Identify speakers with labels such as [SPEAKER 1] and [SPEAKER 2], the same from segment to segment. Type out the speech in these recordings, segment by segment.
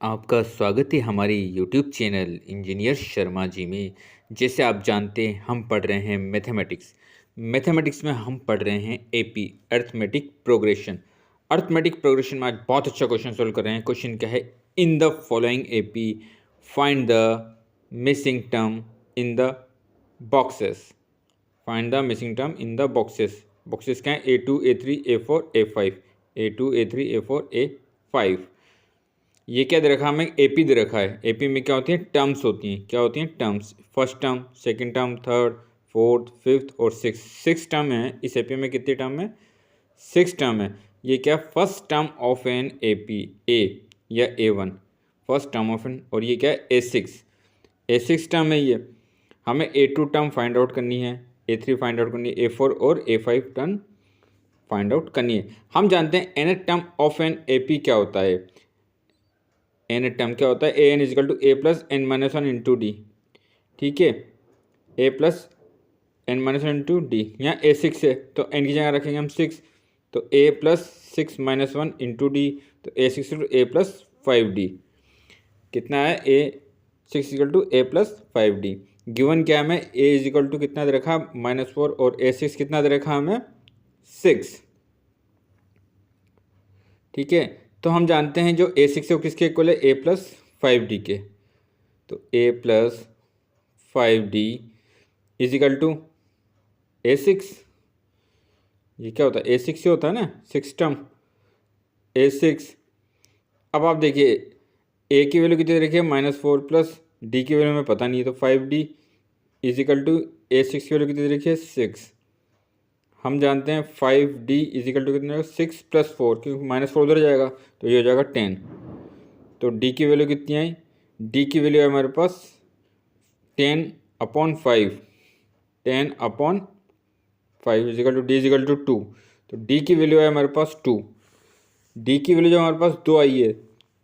[SPEAKER 1] आपका स्वागत है हमारी YouTube channel engineer Sharma ji में। जैसे आप जानते हैं हम पढ़ रहे हैं मैथमेटिक्स में हम पढ़ रहे हैं AP arithmetic progression. Arithmetic progression में आज बहुत अच्छा क्वेश्चन सोल्व कर रहे हैं। क्वेश्चन क्या है? In the following AP find the missing term in the boxes. Find the missing term in the boxes. Boxes क्या है? A2 A3 A4 A5। A2 A3 A4 A5। ये क्या दे रखा है? हमें एपी दे रखा है। एपी में क्या होती है? टर्म्स होती हैं। क्या होती हैं? Terms. First term, second term, third, fourth, fifth और सिक्स टर्म है। इस एपी में कितनी टर्म है? 6 टर्म है। ये क्या? First term of an AP, A या A1 first term of N. और ये क्या है? A6 टर्म है। ये हमें A2 टर्म फाइंड आउट करनी है, A3 फाइंड आउट करनी है, A4 और A5 टर्म फाइंड आउट करनी है। हम जानते हैं n term of an AP क्या होता है। एन टर्म क्या होता है? A n equal to a plus n minus one into d. ठीक है, a plus n minus one into d. यहाँ A6 है तो एन की जगह रखेंगे हम 6, तो a plus 6 minus one into d, तो A6 to a plus 5D। कितना है? A6 equal to a plus 5D। Given क्या हमें? ए इजिकल टू कितना दे रखा? -4 और A6 कितना दे रखा हमें? 6। ठीक है, तो हम जानते हैं जो A6 है वो किसके इक्वल है? A प्लस 5D के। तो A plus 5D equal to A6। ये क्या होता है? A6 से होता है ना, 6 टर्म A6। अब आप देखिए A की वैल्यू कितनी रखी है? -4 प्लस D की वैल्यू हमें पता नहीं है, तो 5D इजिकल टू A6 की वैल्यू कितनी रखी है? 6। हम जानते हैं 5D इजिकल टू कितना? 6 प्लस 4, क्योंकि -4 उधर जाएगा तो ये हो जाएगा 10। तो D की वैल्यू कितनी आई? D की वैल्यू है हमारे पास 10/5। 10/5 equal to D equal to 2। तो D की वैल्यू है हमारे पास 2। D की वैल्यू जो हमारे पास 2 आई है,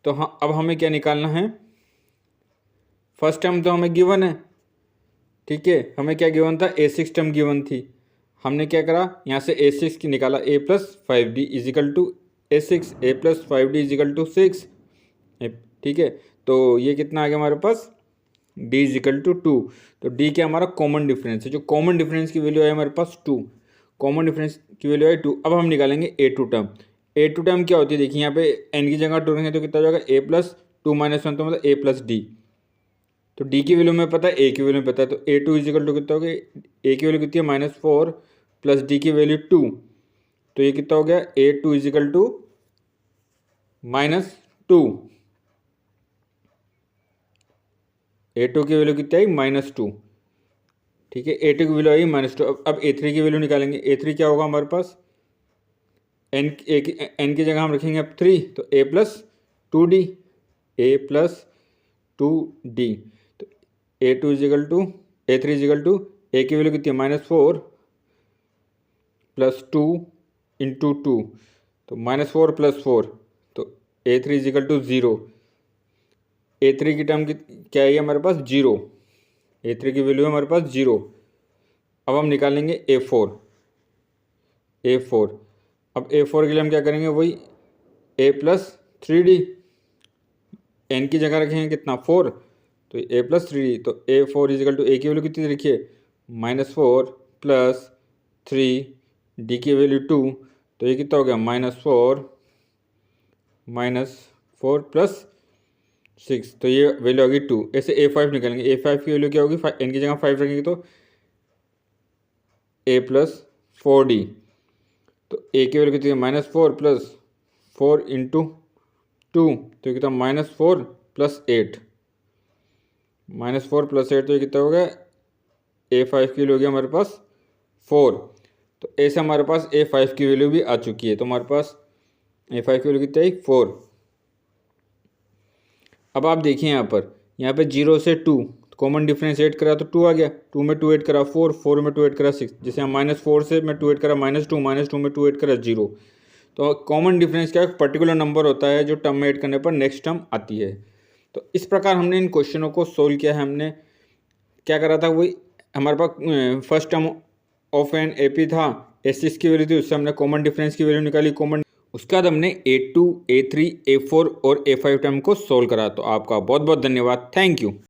[SPEAKER 1] तो हाँ अब हमें क्या निकालना है? फर्स्ट टर्म तो हमें गिवन है। ठीक है, हमें क्या गिवन था? A6 टर्म गिवन थी। हमने क्या करा? यहाँ से A6 की निकाला, A plus 5D equal to A6, A plus 5D equal to 6। ठीक है, तो ये कितना आ गया हमारे पास? D equal to 2। तो D क्या हमारा कॉमन डिफरेंस है? जो कॉमन डिफरेंस की वैल्यू है हमारे पास 2। कॉमन डिफरेंस की वैल्यू है 2। अब हम निकालेंगे A2 टर्म। A2 टर्म क्या होती है? देखिए यहाँ पे n की जगह 2 रखेंगे तो कितना हो जाएगा? A प्लस 2 माइनस 1, तो मतलब A प्लस D। तो D की वैल्यू में पता है, A की वैल्यू में पता है, तो A2 इजिकल टू कितना हो गया? A की वैल्यू कितनी है? -4 प्लस D की वैल्यू 2, तो ये कितना हो गया? A2 equal to -2। A2 की वैल्यू कितनी आई? -2। ठीक है, A2 की वैल्यू आई -2। अब A3 की वैल्यू निकालेंगे। A3 क्या होगा हमारे पास? n की जगह हम रखेंगे अब 3, तो A plus 2D। A plus 2D। तो A2 equal to A3 equal to A की वैल्यू कितनी है? -4 प्लस 2 इंटू 2, तो -4 प्लस 4, तो A3 इजिकल टू 0। A3 की टर्म क्या है हमारे पास? 0। A3 की वैल्यू है हमारे पास 0। अब हम निकालेंगे A4। अब A4 के लिए हम क्या करेंगे? वही A प्लस 3D। n की जगह रखेंगे कितना? 4, तो A प्लस 3D। तो A4 इजिकल टू A की वैल्यू कितनी रखिए? -4 प्लस 3D की वैल्यू 2, तो ये कितना हो गया? -4 प्लस 6, तो ये वैल्यू होगी 2। ऐसे A5 निकालेंगे। A5 की वैल्यू क्या होगी? n की जगह 5 रखेंगे तो A प्लस 4D। तो A की वैल्यू कितनी है? -4 प्लस 4 इंटू 2, तो कितना? -4 प्लस 8। -4 प्लस 8, तो ये कितना हो गया? A5 की वैल्यू हो गया हमारे पास 4। तो ऐसे हमारे पास A5 की वैल्यू भी आ चुकी है। तो हमारे पास A5 की वैल्यू कितनी आई? 4। अब आप देखिए यहाँ पे 0 से 2 कॉमन डिफरेंस ऐड करा तो 2 आ गया। 2 में 2 ऐड करा 4, 4 में 2 ऐड करा 6। जैसे हम -4 से मैं 2 ऐड करा -2, -2 में 2 ऐड करा 0। तो कॉमन डिफरेंस क्या है? पर्टिकुलर नंबर होता है जो टर्म में ऐड करने पर नेक्स्ट टर्म आती है। तो इस प्रकार हमने इन क्वेश्चनों को सोल्व किया है। हमने क्या करा था? वही हमारे पास first term of an AP था, A6 की वैल्यू थी, उससे हमने कॉमन डिफरेंस की वैल्यू निकाली। कॉमन उसके बाद हमने A2, A3, A4 और A5 टर्म को सोल्व करा। तो आपका बहुत बहुत धन्यवाद। Thank you.